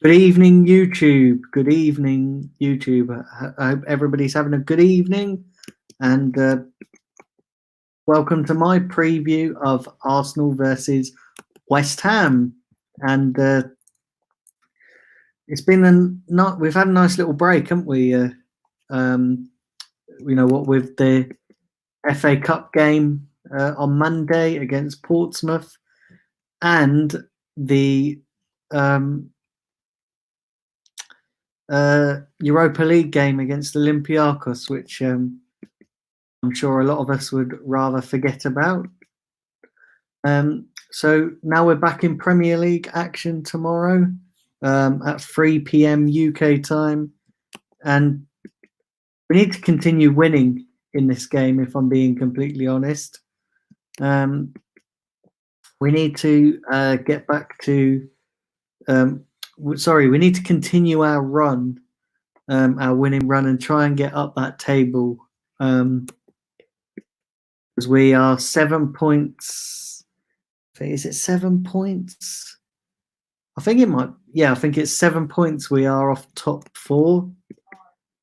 Good evening, YouTube. Good evening, YouTube. I hope everybody's having a good evening, and welcome to my preview of Arsenal versus West Ham. And it's been we've had a nice little break, haven't we? What with the FA Cup game on Monday against Portsmouth, and the Europa League game against Olympiacos, which I'm sure a lot of us would rather forget about. So now we're back in Premier League action tomorrow at 3 p.m. UK time, and we need to continue winning in this game, if I'm being completely honest. We need to get back to we need to continue our run, our winning run, and try and get up that table. Because we are 7 points. Is it 7 points? I think it might. Yeah, I think it's 7 points. We are off top four.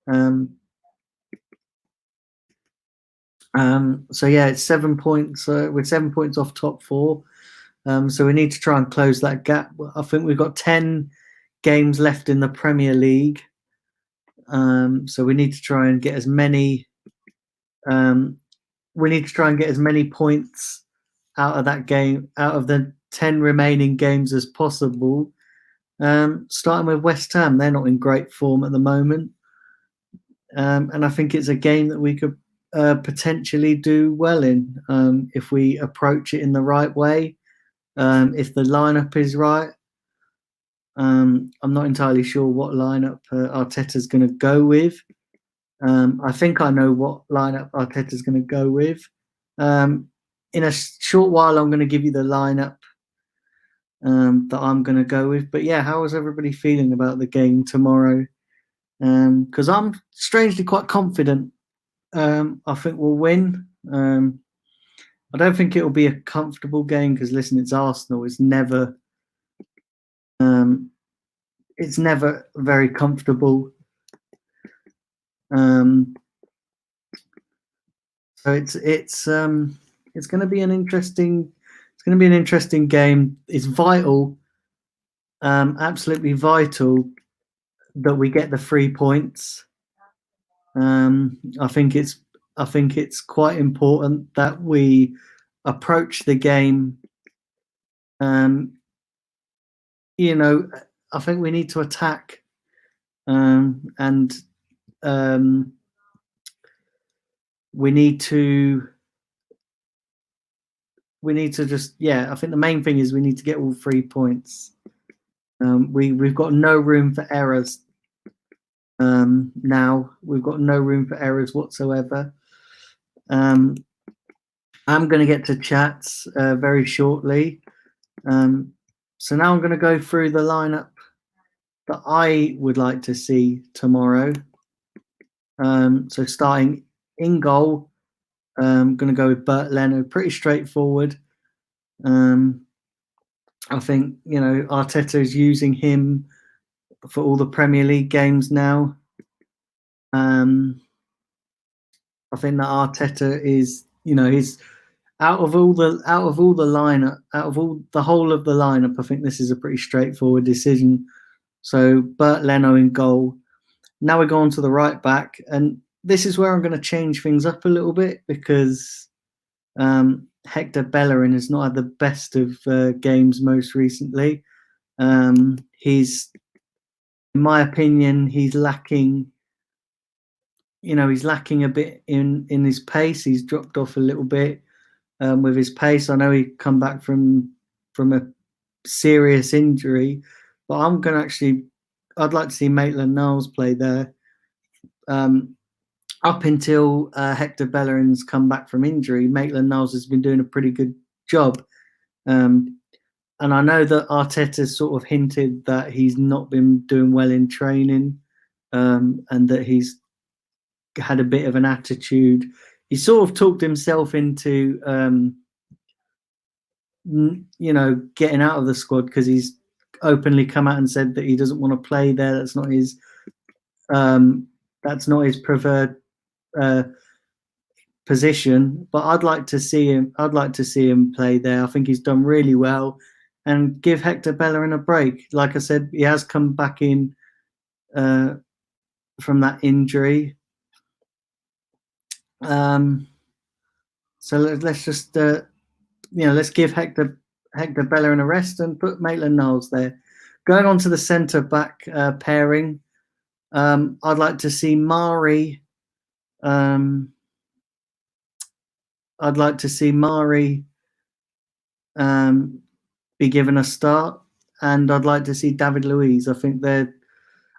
So yeah, it's 7 points. We're 7 points off top four. So we need to try and close that gap. I think we've got 10 games left in the Premier League. So we need to try and get as many. We need to try and get as many points out of that game, out of the 10 remaining games as possible. Starting with West Ham, they're not in great form at the moment. And I think it's a game that we could potentially do well in if we approach it in the right way. If the lineup is right. I'm not entirely sure what lineup Arteta's going to go with. I think I know what lineup Arteta's going to go with. In a short while, I'm going to give you the lineup that I'm going to go with. But yeah, how is everybody feeling about the game tomorrow? Because I'm strangely quite confident. I think we'll win. I don't think it'll be a comfortable game because, listen, it's Arsenal. It's never very comfortable. So it's going to be an interesting. It's going to be an interesting game. It's vital, absolutely vital, that we get the 3 points. I think it's quite important that we approach the game. I think we need to attack, and we need to just, I think the main thing is we need to get all 3 points. We've got no room for errors. Now we've got no room for errors whatsoever. I'm going to get to chats very shortly. So now I'm going to go through the lineup that I would like to see tomorrow. So starting in goal, I'm going to go with Bernd Leno. Pretty straightforward. I think, Arteta is using him for all the Premier League games now. I think that Arteta is, he's out of all the lineup, the whole of the lineup. I think this is a pretty straightforward decision. So Bernd Leno in goal. Now we go on to the right back, and this is where I'm going to change things up a little bit because Hector Bellerin has not had the best of games most recently. He's, in my opinion, he's lacking. He's lacking a bit in his pace. He's dropped off a little bit with his pace. I know he come back from a serious injury, but I'd like to see Maitland-Niles play there. Up until Hector Bellerin's come back from injury, Maitland-Niles has been doing a pretty good job. And I know that Arteta's sort of hinted that he's not been doing well in training, and that he's had a bit of an attitude. He sort of talked himself into, getting out of the squad because openly come out and said that he doesn't want to play there. That's not his preferred position. But I'd like to see him. I'd like to see him play there. I think he's done really well, and give Hector Bellerin a break. Like I said, he has come back in from that injury. So let's just let's give Hector Bellerin a rest and put Maitland-Niles there. Going on to the centre back pairing, I'd like to see Mari. I'd like to see Mari be given a start, and I'd like to see David Luiz. I think they're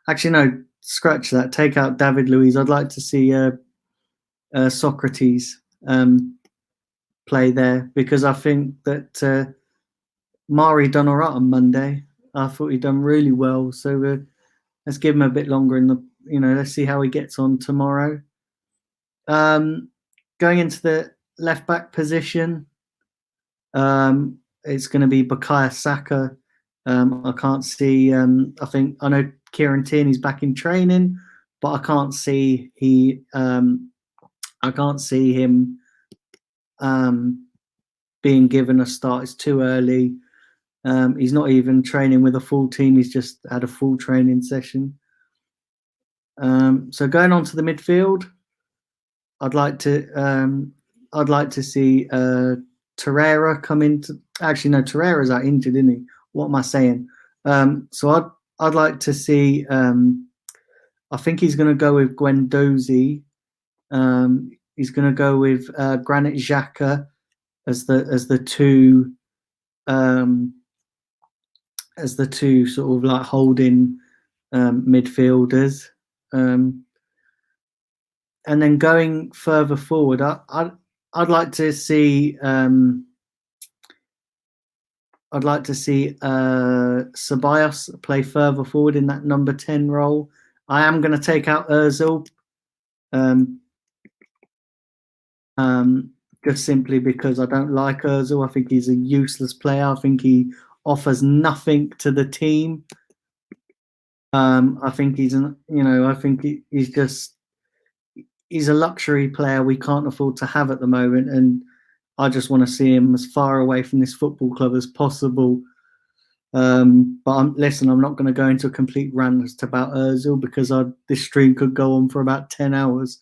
actually no, scratch that. Take out David Luiz. I'd like to see Socrates play there, because I think that Mari done all right on Monday. I thought he'd done really well. So let's give him a bit longer in the. Let's see how he gets on tomorrow. Going into the left back position, it's going to be Bukayo Saka. I can't see. I know Kieran Tierney's back in training, but I can't see him being given a start. It's too early. He's not even training with a full team. He's just had a full training session. So going on to the midfield, I'd like to see Torreira come into. Actually, no, Torreira's out injured, isn't he? What am I saying? So I'd like to see. I think he's going to go with Guendouzi. He's going to go with Granit Xhaka as the two sort of like holding midfielders. And then going further forward, I'd like to see Ceballos play further forward in that number 10 role. I am going to take out Özil, just simply because I don't like Özil. I think he's a useless player. I think he offers nothing to the team. I think he's a luxury player we can't afford to have at the moment, and I just want to see him as far away from this football club as possible. But I'm not going to go into a complete rant about Özil, because this stream could go on for about 10 hours,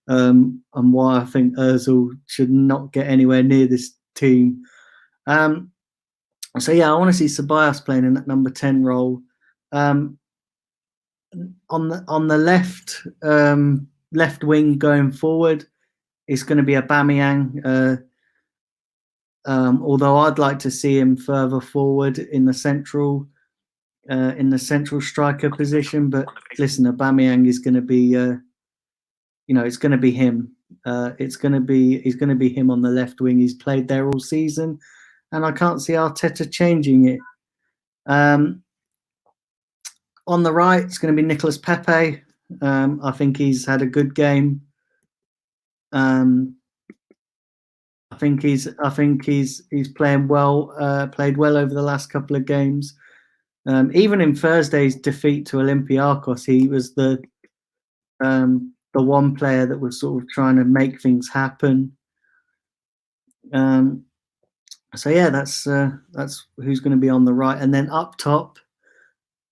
and why I think Özil should not get anywhere near this team. So yeah, I want to see Ceballos playing in that number 10 role. On the left wing going forward, it's going to be Aubameyang. Although I'd like to see him further forward in the central striker position. But listen, Aubameyang is going to be, it's going to be him. He's going to be him on the left wing. He's played there all season, and I can't see Arteta changing it. On the right, it's going to be Nicolas Pepe. I think he's had a good game. I think he's playing well. Played well over the last couple of games. Even in Thursday's defeat to Olympiacos, he was the one player that was sort of trying to make things happen. So yeah, that's who's going to be on the right, and then up top,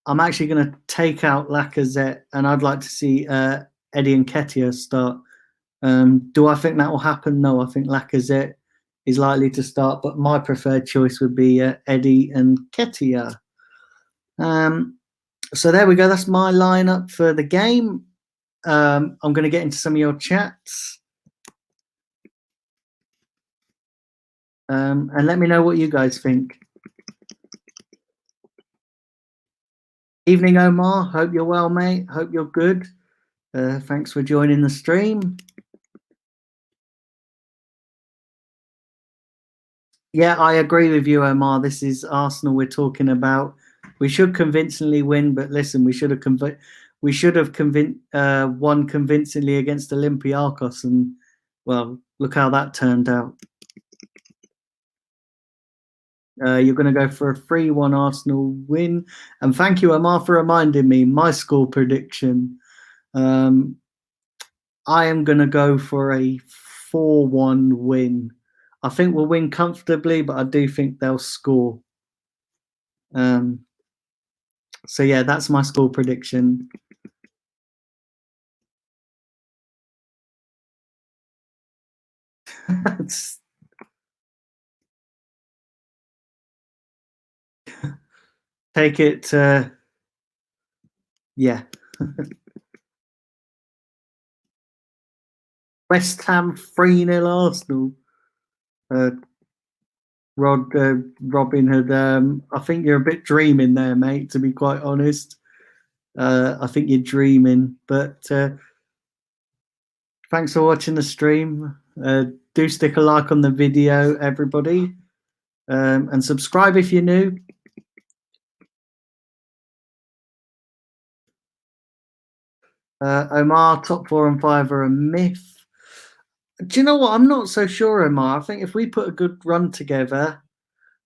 I'm actually going to take out Lacazette, and I'd like to see Eddie Nketiah start. Do I think that will happen? No, I think Lacazette is likely to start, but my preferred choice would be Eddie Nketiah. So there we go. That's my lineup for the game. I'm going to get into some of your chats. And let me know what you guys think. Evening, Omar. Hope you're well, mate. Hope you're good. Thanks for joining the stream. Yeah, I agree with you, Omar. This is Arsenal we're talking about. We should convincingly win, but listen, we should have won convincingly against Olympiacos, and well, look how that turned out. You're going to go for a 3-1 Arsenal win. And thank you, Omar, for reminding me my score prediction. I am going to go for a 4-1 win. I think we'll win comfortably, but I do think they'll score. So yeah, that's my score prediction. Take it. Yeah. West Ham 3-0 Arsenal. Robin Hood. I think you're a bit dreaming there, mate. To be quite honest, I think you're dreaming. But thanks for watching the stream. Do stick a like on the video, everybody, and subscribe if you're new. Omar, top 4 and 5 are a myth. Do you know what? I'm not so sure, Omar. I think if we put a good run together,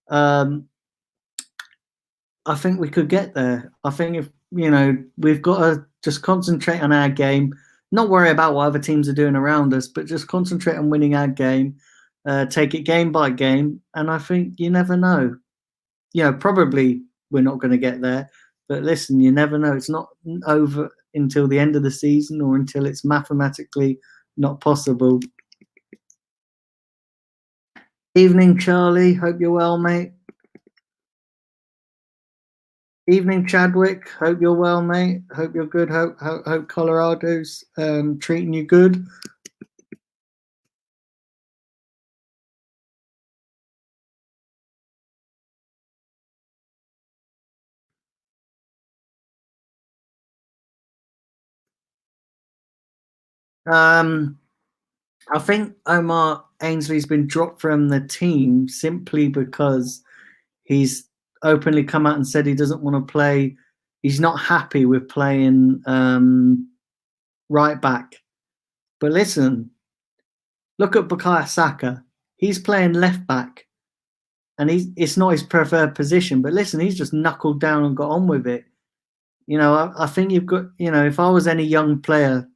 I think we could get there. I think if we've got to just concentrate on our game, not worry about what other teams are doing around us, but just concentrate on winning our game, take it game by game, and I think you never know. Probably we're not going to get there, but listen, you never know. It's not over until the end of the season or until it's mathematically not possible. Evening, Charlie. Hope you're well, mate. Evening, Chadwick. Hope you're well, mate. Hope you're good. Hope Colorado's treating you good. I think Omar Ainsley's been dropped from the team simply because he's openly come out and said he doesn't want to play. He's not happy with playing right back. But listen, look at Bukayo Saka. He's playing left back, and it's not his preferred position. But listen, he's just knuckled down and got on with it. I think you've got. If I was any young player,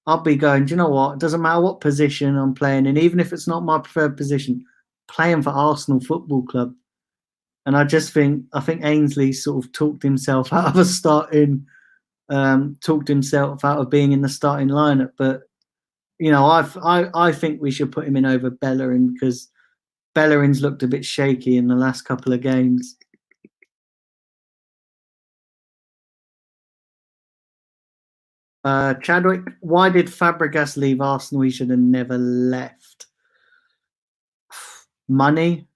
I'd be going, do you know what? It doesn't matter what position I'm playing in, even if it's not my preferred position, playing for Arsenal Football Club. And I think Ainsley sort of talked himself out of talked himself out of being in the starting lineup. But I think we should put him in over Bellerin because Bellerin's looked a bit shaky in the last couple of games. Chadwick, why did Fabregas leave Arsenal? He should have never left. Money.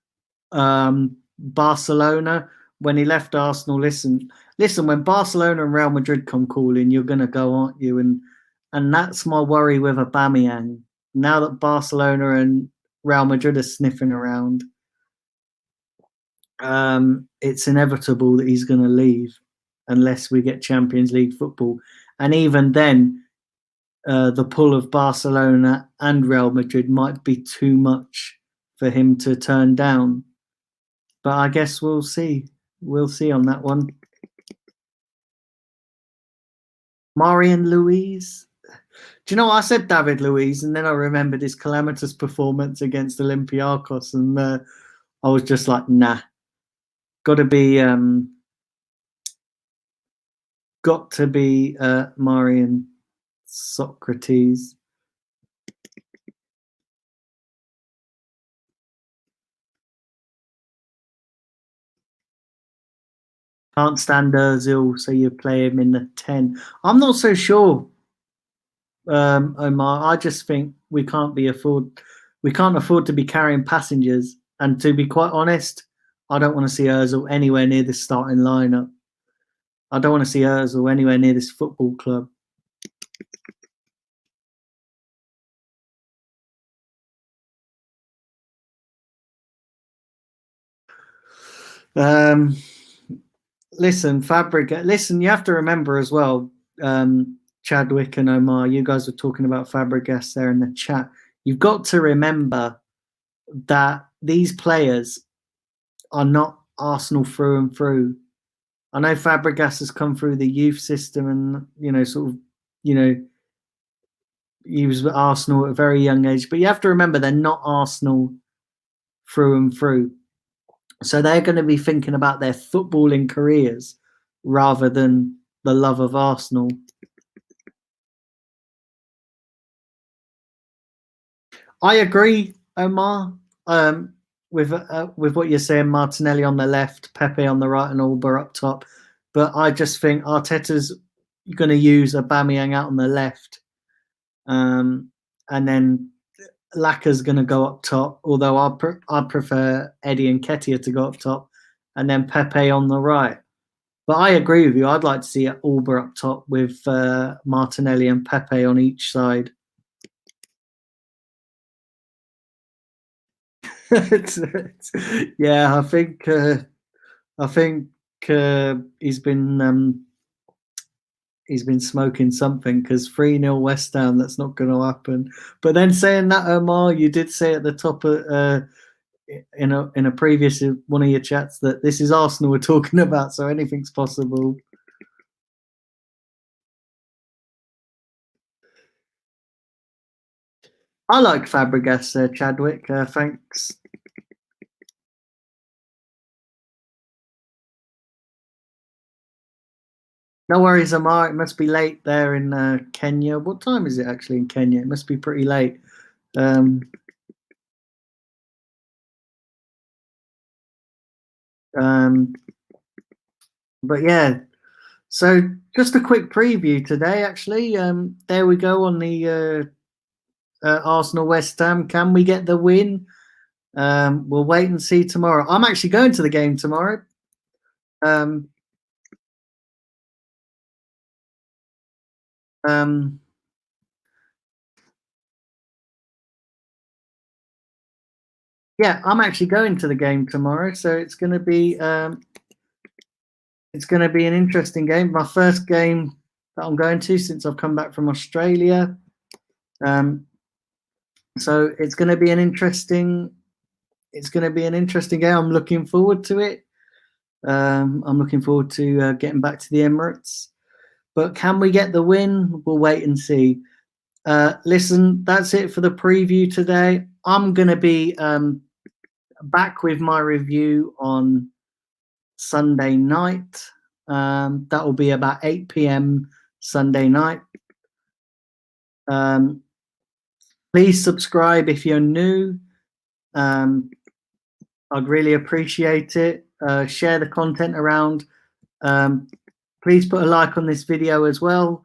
Barcelona, when he left Arsenal, listen, when Barcelona and Real Madrid come calling, you're going to go, aren't you? And that's my worry with Aubameyang. Now that Barcelona and Real Madrid are sniffing around, it's inevitable that he's going to leave unless we get Champions League football. And even then, the pull of Barcelona and Real Madrid might be too much for him to turn down. But I guess we'll see. We'll see on that one. Marian Luis. Do you know what? I said David Luiz, and then I remembered his calamitous performance against Olympiacos, and I was just like, nah. Got to be Marian Socrates. Can't stand Ozil, so you play him in the 10. I'm not so sure, Omar. I just think we can't afford to be carrying passengers. And to be quite honest, I don't want to see Ozil anywhere near this starting lineup. I don't want to see Ozil anywhere near this football club. Listen, Fabregas. Listen, you have to remember as well, Chadwick and Omar. You guys were talking about Fabregas there in the chat. You've got to remember that these players are not Arsenal through and through. I know Fabregas has come through the youth system and, sort of, he was at Arsenal at a very young age. But you have to remember they're not Arsenal through and through. So they're going to be thinking about their footballing careers rather than the love of Arsenal. I agree, Omar, with what you're saying. Martinelli on the left, Pepe on the right, and Auba up top. But I just think Arteta's going to use Aubameyang out on the left, and then Laka's going to go up top. Although I prefer Eddie Nketiah to go up top, and then Pepe on the right. But I agree with you. I'd like to see Auba up top with Martinelli and Pepe on each side. Yeah, I think he's been smoking something, because 3-0 West Ham, that's not going to happen. But then saying that, Omar, you did say at the top of in a previous one of your chats that this is Arsenal we're talking about, so anything's possible. I like Fabregas, Chadwick. Thanks. No worries, Amar. It must be late there in Kenya. What time is it actually in Kenya? It must be pretty late. But yeah, so just a quick preview today, actually. There we go on the Arsenal West Ham. Can we get the win? We'll wait and see tomorrow. I'm actually going to the game tomorrow. Yeah, I'm actually going to the game tomorrow, so it's going to be an interesting game. My first game that I'm going to since I've come back from Australia. So it's going to be an interesting game. I'm looking forward to it. I'm looking forward to getting back to the Emirates. But can we get the win? We'll wait and see. Listen, that's it for the preview today. I'm going to be back with my review on Sunday night. That will be about 8 p.m. Sunday night. Please subscribe if you're new. I'd really appreciate it. Share the content around. Please put a like on this video as well.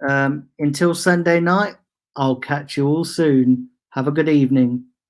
Until Sunday night, I'll catch you all soon. Have a good evening.